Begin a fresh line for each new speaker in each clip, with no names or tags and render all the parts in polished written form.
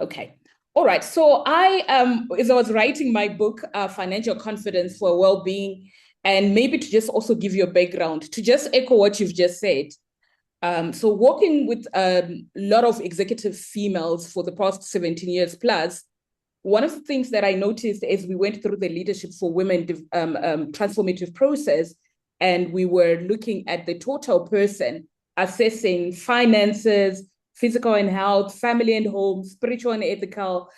Okay. All right. So as I was writing my book, Financial Confidence for Well-Being, and maybe to just also give you a background, to just echo what you've just said. So working with a lot of executive females for the past 17 years plus, one of the things that I noticed as we went through the Leadership for Women transformative process, and we were looking at the total person, assessing finances, physical and health, family and home, spiritual and ethical,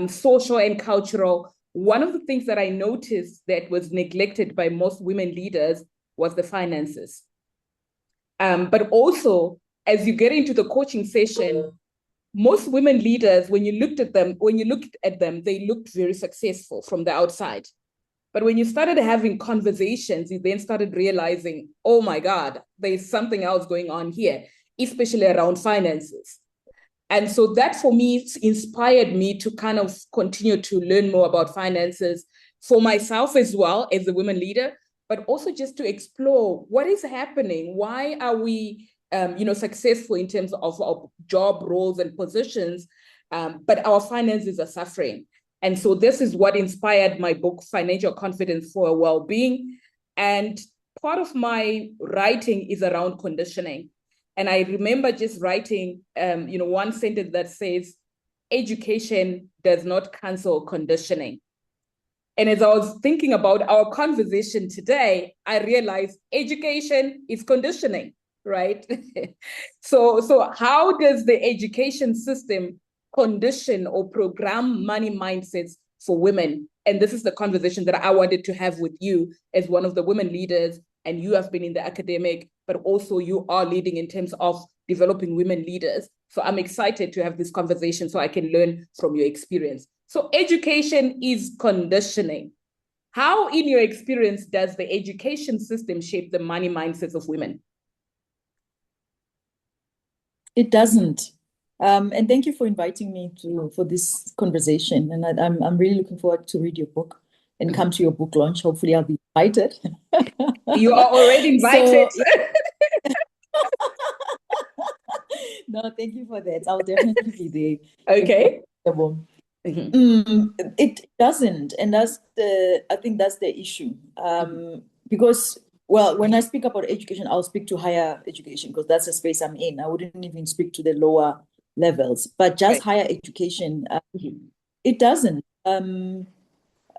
social and cultural. One of the things that I noticed that was neglected by most women leaders was the finances. But also, as you get into the coaching session, most women leaders, when you looked at them, they looked very successful from the outside. But when you started having conversations, you then started realizing, oh my God, there's something else going on here, especially around finances. And so that for me inspired me to kind of continue to learn more about finances for myself as well as a women leader, but also just to explore what is happening. Why are we, successful in terms of job roles and positions, but our finances are suffering? And so this is what inspired my book, Financial Confidence for Well-Being. And part of my writing is around conditioning. And I remember just writing, one sentence that says, education does not cancel conditioning. And as I was thinking about our conversation today, I realized education is conditioning, right? So how does the education system condition or program money mindsets for women? And this is the conversation that I wanted to have with you as one of the women leaders. And you have been in the academic, but also you are leading in terms of developing women leaders. So I'm excited to have this conversation so I can learn from your experience. So education is conditioning. How, in your experience, does the education system shape the money mindsets of women?
It doesn't. And thank you for inviting me for this conversation. And I'm really looking forward to read your book and come to your book launch. Hopefully, I'll be invited.
You are already invited.
So, no, thank you for that. I'll definitely be there.
Okay.
It doesn't, and I think that's the issue. Because, well, when I speak about education, I'll speak to higher education because that's the space I'm in. I wouldn't even speak to the lower levels, but just higher education, it doesn't.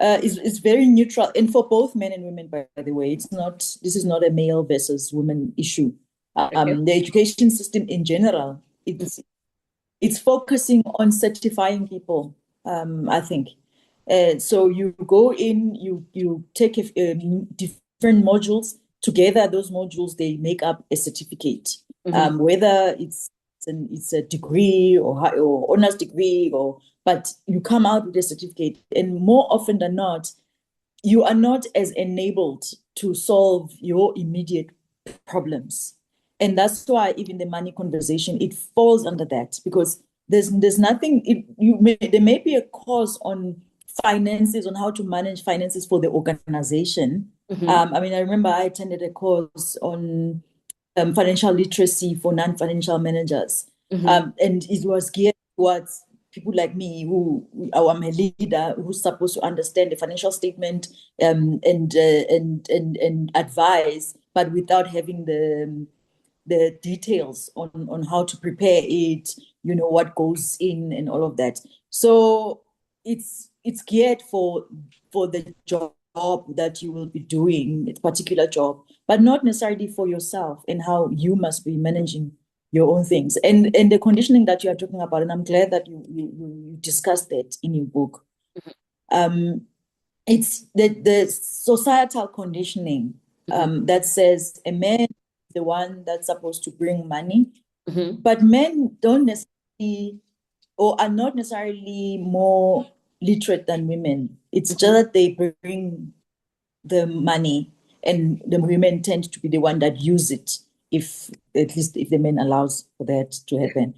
It's very neutral, and for both men and women, by the way. This is not a male versus women issue. The education system in general, it's focusing on certifying people, I think. So you go in, you take different modules together. Those modules, they make up a certificate, whether it's a degree or honors degree, but you come out with a certificate. And more often than not, you are not as enabled to solve your immediate problems. And that's why even the money conversation, it falls under that, because there's nothing, there may be a course on finances, on how to manage finances for the organization. I mean, I remember I attended a course on financial literacy for non-financial managers. And it was geared towards people like me I'm a leader who's supposed to understand the financial statement, and advise, but without having the details on how to prepare it, what goes in and all of that. So it's geared for the job that you will be doing, a particular job, but not necessarily for yourself and how you must be managing your own things. And the conditioning that you are talking about, and I'm glad that you discussed that in your book. It's the societal conditioning that says a man is the one that's supposed to bring money, but men don't necessarily, or are not necessarily more literate than women. It's just that they bring the money, and the women tend to be the one that use it, if at least if the men allows for that to happen.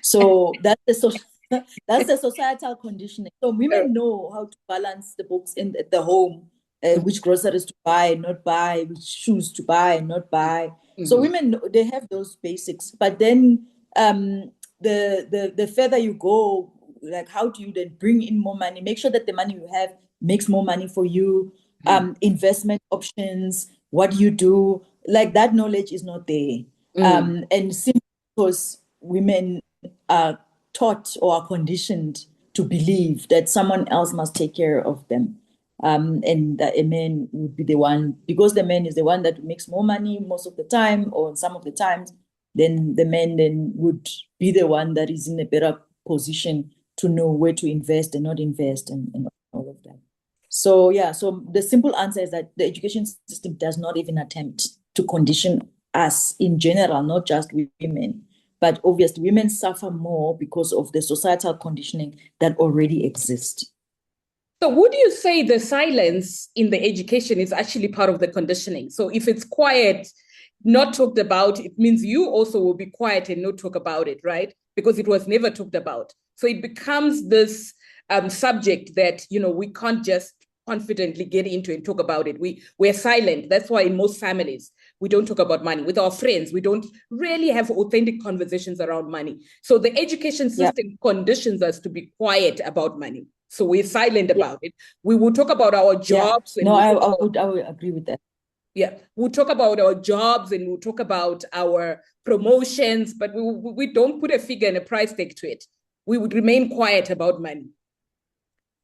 So that's the societal conditioning. So women know how to balance the books in the home, which groceries to buy, not buy, which shoes to buy, not buy. So women, they have those basics. But then the further you go like, how do you then bring in more money? Make sure that the money you have makes more money for you. Investment options, what you do, like that knowledge is not there. And simply because women are taught or are conditioned to believe that someone else must take care of them. And that a man would be the one, because the man is the one that makes more money most of the time, or some of the times, then the man then would be the one that is in a better position to know where to invest and not invest and all of that. So yeah, so the simple answer is that the education system does not even attempt to condition us in general, not just women. But obviously, women suffer more because of the societal conditioning that already exists.
So would you say the silence in the education is actually part of the conditioning? So if it's quiet, not talked about, it means you also will be quiet and not talk about it, right? Because it was never talked about. So it becomes this subject that, we can't just confidently get into and talk about it. We're silent. That's why in most families, we don't talk about money. With our friends, we don't really have authentic conversations around money. So the education system conditions us to be quiet about money. So we're silent about it. We will talk about our jobs.
Yeah. No, I would agree with that.
Yeah, we'll talk about our jobs and we'll talk about our promotions, but we don't put a figure and a price tag to it. We would remain quiet about money.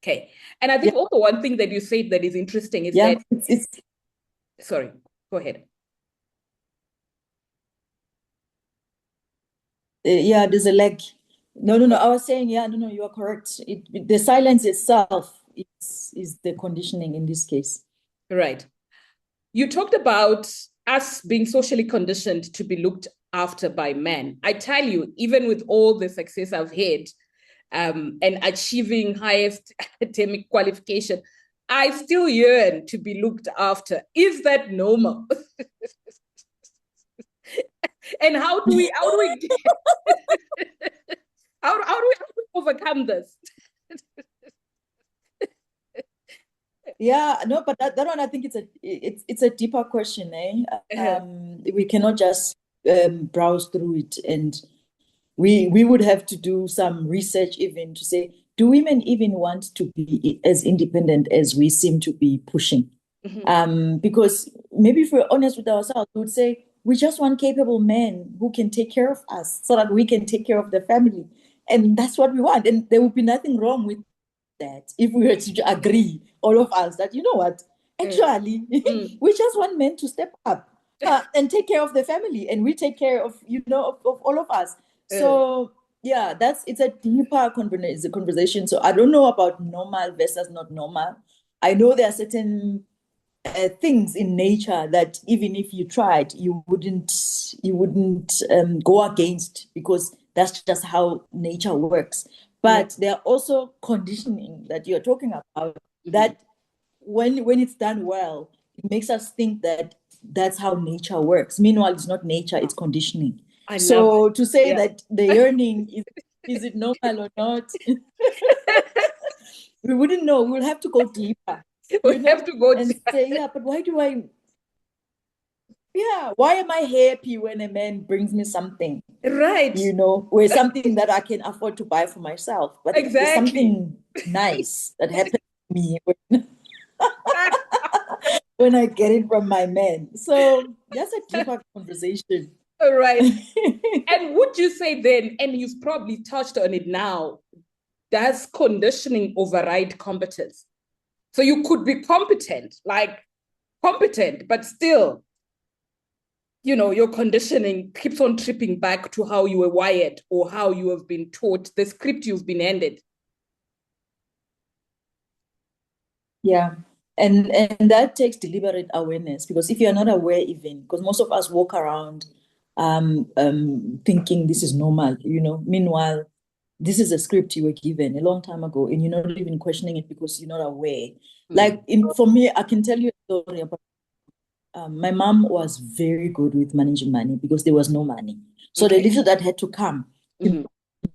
Okay. And I think also one thing that you said that is interesting is that... Sorry, go ahead.
There's a lag. No. I was saying, no, you are correct. The silence itself is the conditioning in this case.
Right. You talked about us being socially conditioned to be looked after by men. I tell you, even with all the success I've had and achieving highest academic qualification, I still yearn to be looked after. Is that normal? And how do we overcome this?
Yeah, no, but that one, I think it's a deeper question, We cannot just browse through it, and we would have to do some research even to say, do women even want to be as independent as we seem to be pushing? Because maybe if we're honest with ourselves, we would say we just want capable men who can take care of us so that we can take care of the family. And that's what we want. And there would be nothing wrong with that if we were to agree, all of us, that, you know what, actually, we just want men to step up and take care of the family. And we take care of, of all of us. So yeah, it's a deeper conversation. So I don't know about normal versus not normal. I know there are certain things in nature that even if you tried, you wouldn't go against, because that's just how nature works. But there are also conditioning that you're talking about that when it's done well, it makes us think that that's how nature works. Meanwhile, it's not nature, it's conditioning. So to say that the yearning is it normal or not, we wouldn't know. We'll have to go deeper.
We have to go
and say, but why am I happy when a man brings me something?
Right.
Or something that I can afford to buy for myself. But there's something nice that happens to me when I get it from my man. So that's a deeper conversation.
All right. And would you say then, and you've probably touched on it now, does conditioning override competence? So you could be competent, but still, your conditioning keeps on tripping back to how you were wired or how you have been taught, the script you've been handed.
Yeah. And that takes deliberate awareness, because if you're not aware, even because most of us walk around thinking this is normal, meanwhile, this is a script you were given a long time ago, and you're not even questioning it because you're not aware. For me, I can tell you a story about my mom was very good with managing money because there was no money. So the little that had to come, she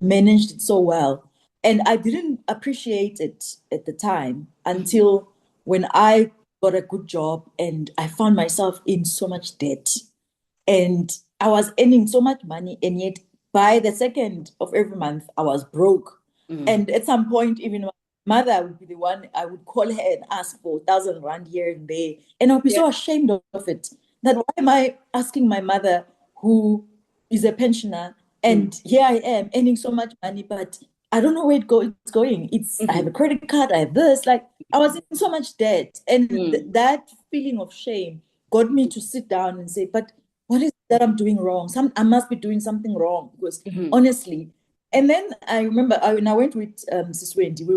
managed it so well. And I didn't appreciate it at the time until when I got a good job and I found myself in so much debt. And I was earning so much money, and yet by the second of every month, I was broke. And at some point, even my mother would be the one, I would call her and ask for 1,000 rand here and there. And I'll be so ashamed of it. That why am I asking my mother, who is a pensioner, and here I am earning so much money, but I don't know where it's going. I have a credit card, I have this. Like, I was in so much debt. And that feeling of shame got me to sit down and say, but what is it that I'm doing wrong? I must be doing something wrong, because honestly. And then I remember when I went with Sis Wendy, we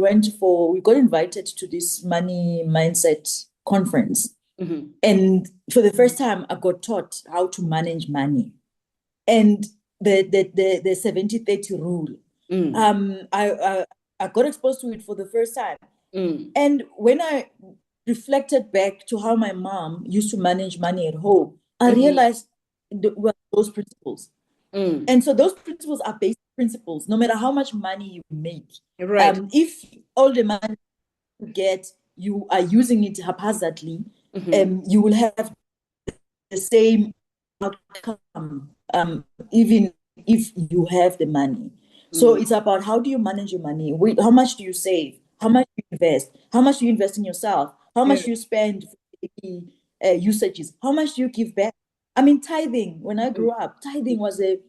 got invited to this money mindset conference. And for the first time, I got taught how to manage money. And the 70-30 rule. I got exposed to it for the first time. And when I reflected back to how my mom used to manage money at home, I realized those principles. And so those principles are basic principles, no matter how much money you make.
Right.
If all the money you get, you are using it haphazardly, you will have the same outcome, even if you have the money. So it's about, how do you manage your money? How much do you save? How much do you invest? How much do you invest in yourself? How much do you spend for usages? How much do you give back? I mean, tithing, when I grew up, tithing was a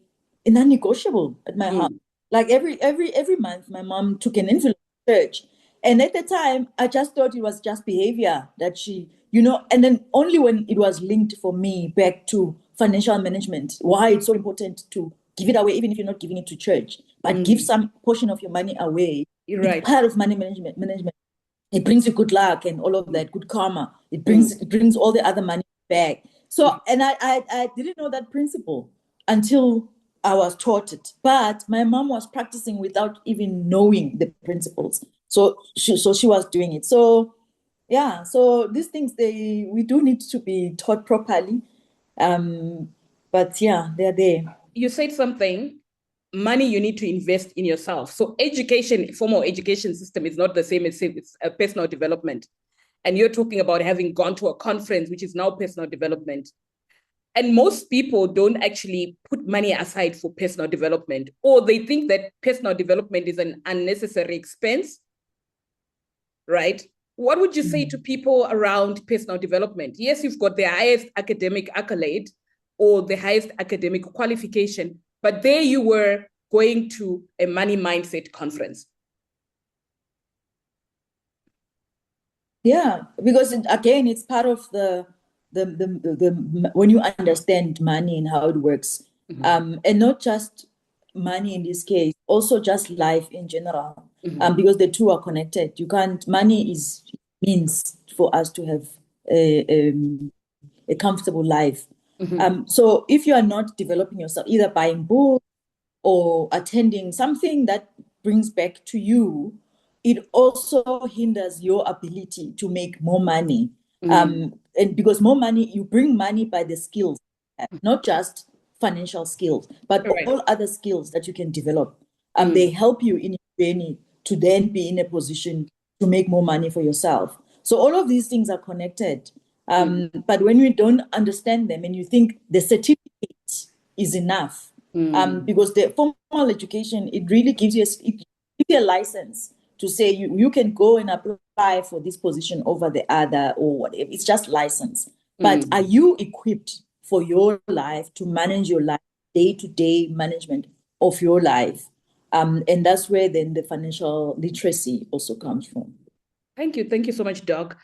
non-negotiable at my house. Like every month, my mom took an envelope to church. And at the time, I just thought it was just behavior that she, and then only when it was linked for me back to financial management, why it's so important to give it away, even if you're not giving it to church, but give some portion of your money away.
Right.
It's part of money management. It brings you good luck and all of that, good karma. It brings all the other money back. So, and I didn't know that principle until I was taught it. But my mom was practicing without even knowing the principles. So she was doing it. So yeah, so these things, we do need to be taught properly. But yeah, they're there.
You said something, money you need to invest in yourself. So education, formal education system is not the same as it's personal development. And you're talking about having gone to a conference, which is now personal development. And most people don't actually put money aside for personal development, or they think that personal development is an unnecessary expense, right? What would you say to people around personal development? Yes, you've got the highest academic accolade or the highest academic qualification, but there you were going to a money mindset conference.
Yeah, because again, it's part of the when you understand money and how it works, and not just money in this case, also just life in general, because the two are connected. Money is means for us to have a comfortable life. So if you are not developing yourself, either buying books or attending something that brings back to you, it also hinders your ability to make more money. And because more money, you bring money by the skills, not just financial skills, but all other skills that you can develop. They help you in your journey to then be in a position to make more money for yourself. So all of these things are connected. But when you don't understand them and you think the certificate is enough, because the formal education, it really gives you a license to say you can go and apply for this position over the other or whatever. It's just license. But are you equipped for your life to manage your life, day-to-day management of your life? And that's where then the financial literacy also comes from.
Thank you. Thank you so much, Doc.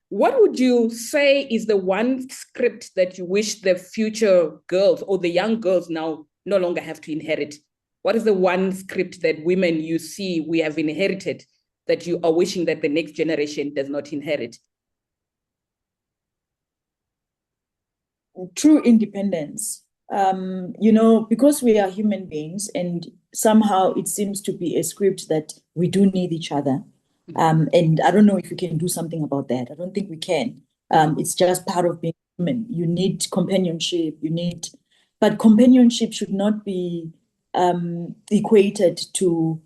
What would you say is the one script that you wish the future girls or the young girls now no longer have to inherit? What is the one script that women you see we have inherited that you are wishing that the next generation does not inherit?
True independence. Because we are human beings, and somehow it seems to be a script that we do need each other. And I don't know if we can do something about that. I don't think we can. It's just part of being human. You need companionship. But companionship should not be equated to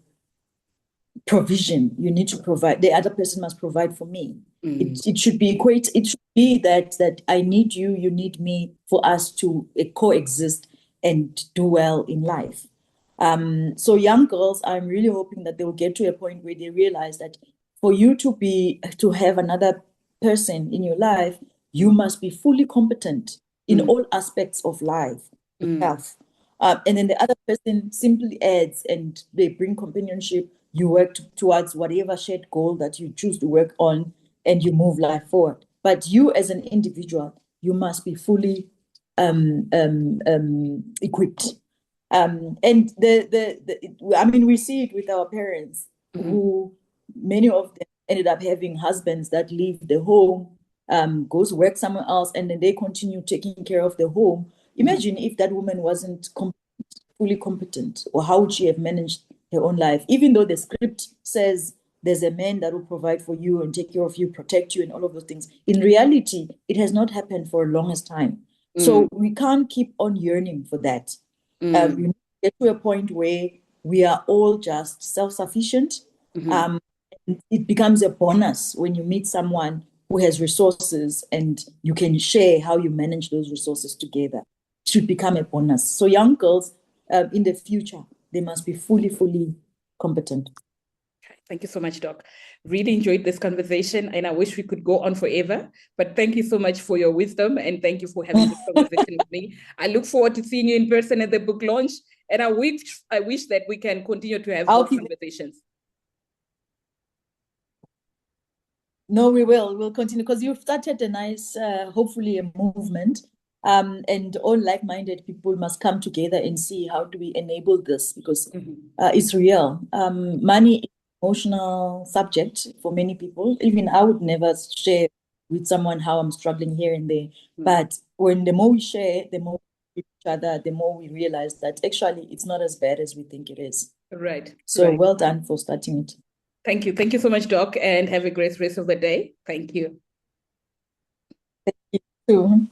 provision. You need to provide. The other person must provide for me. It should be equated. It should be that I need you, you need me, for us to coexist and do well in life. So young girls, I'm really hoping that they will get to a point where they realize that for you to have another person in your life, you must be fully competent in all aspects of life, health. And then the other person simply adds and they bring companionship. You work towards whatever shared goal that you choose to work on and you move life forward. But you as an individual, you must be fully equipped. And I mean, we see it with our parents who many of them ended up having husbands that leave the home, go to work somewhere else, and then they continue taking care of the home. Imagine if that woman wasn't fully competent, or how would she have managed her own life? Even though the script says there's a man that will provide for you and take care of you, protect you, and all of those things. In reality, it has not happened for the longest time. So we can't keep on yearning for that. We get to a point where we are all just self-sufficient. It becomes a bonus when you meet someone who has resources and you can share how you manage those resources together. It should become a bonus. So young girls in the future, they must be fully competent.
Thank you so much, Doc. Really enjoyed this conversation, and I wish we could go on forever. But thank you so much for your wisdom, and thank you for having this conversation with me. I look forward to seeing you in person at the book launch, and I wish that we can continue to have more conversations.
No, we will. We'll continue because you've started a nice, hopefully, a movement. And all like-minded people must come together and see how do we enable this, because it's real. Money is an emotional subject for many people. Even I would never share with someone how I'm struggling here and there. But when the more we share, the more we each other, the more we realize that actually it's not as bad as we think it is.
Right.
So well done for starting it.
Thank you. Thank you so much, Doc, and have a great rest of the day. Thank you.
Thank you too.